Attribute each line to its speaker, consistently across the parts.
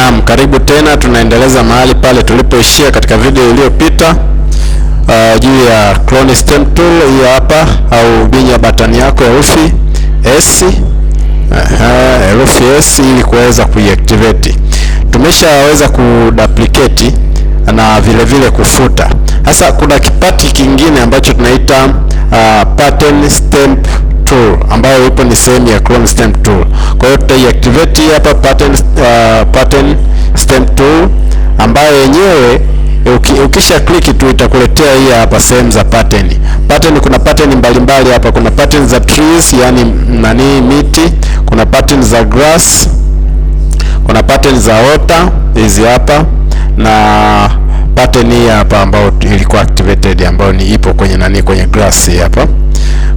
Speaker 1: Naam, karibu tena. Tunaendeleza mahali pale tulipoishia katika video iliyopita juu ya clone stem tool. Hii hapa, au binya batani yako herufi S, herufi S ili kuweza kuiactivate. Tumeshaweza kuduplicate na vile vile kufuta. Sasa kuna kipati kingine ambacho tunaita pattern stamp tool, ambayo ipo ni sehemu ya clone stamp tool. Kwa hiyo tutaiactivate hapa pattern stamp tool, ambayo yenyewe ukisha click tu itakuletea hii hapa sehemu za pattern. Kuna pattern mbalimbali hapa. Kuna pattern za trees, yani miti, kuna pattern za grass, kuna pattern za water hizi hapa, na pattern hii hapa ambayo ilikuwa activated, ambayo ni ipo kwenye kwenye grass hapa.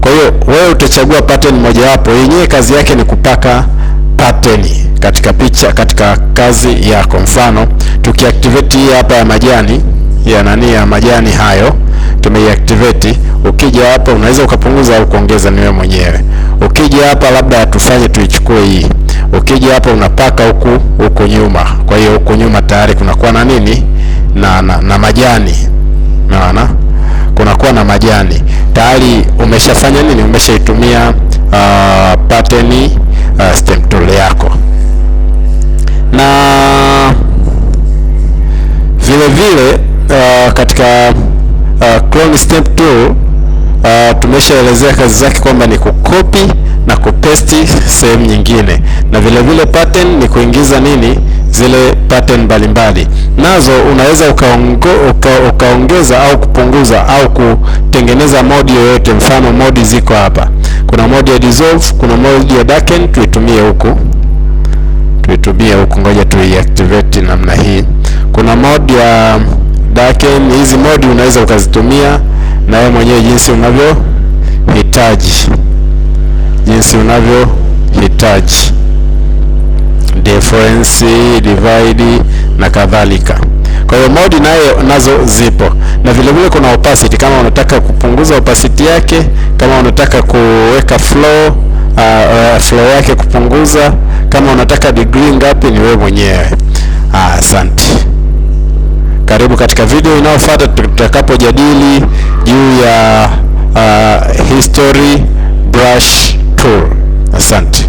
Speaker 1: Kwa hiyo wewe utachagua pattern moja hapo. Yenyewe kazi yake ni kupaka pattern katika picha, katika kazi yako. Mfano, tukiactivate hii hapa ya majani ya majani hayo tumeiactivate. Ukija hapa unaweza ukapunguza au kuongeza, ni wewe mwenyewe. Ukija hapa labda tufanye tuichukue hii. Ukija hapa unapaka huku nyuma. Kwa hiyo huku nyuma tayari kunakuwa na nini? Na majani. Unaona? Kunakuwa na majani. Tayari umeshafanya nini? Umeshaitumia pattern stamp tool yako. Na vile vile katika clone stamp tool tumeshaelezea kazi zake kwamba ni kukopi na kupaste sehemu nyingine, na vile vile pattern ni kuingiza zile pattern mbalimbali. Nazo unaweza ukaongeza au kupunguza au kutengeneza modi yoyote. Mfano, modi ziko hapa. Kuna modi ya dissolve, kuna modi ya darken. Tuitumie huku. Ngoja tuiactivate namna hii. Kuna modi ya darken. Hizi modi unaweza ukazitumia na wewe mwenyewe jinsi unavyohitaji. Difference, divide na kadhalika. Kwa hiyo modi nazo zipo, na vile vile kuna opacity. Kama unataka kupunguza opacity yake, kama unataka kuweka flow yake kupunguza, kama unataka degree ngapi, ni wewe mwenyewe. Asante. Karibu katika video inayofuata tutakapojadili juu ya history brush tool. Asante.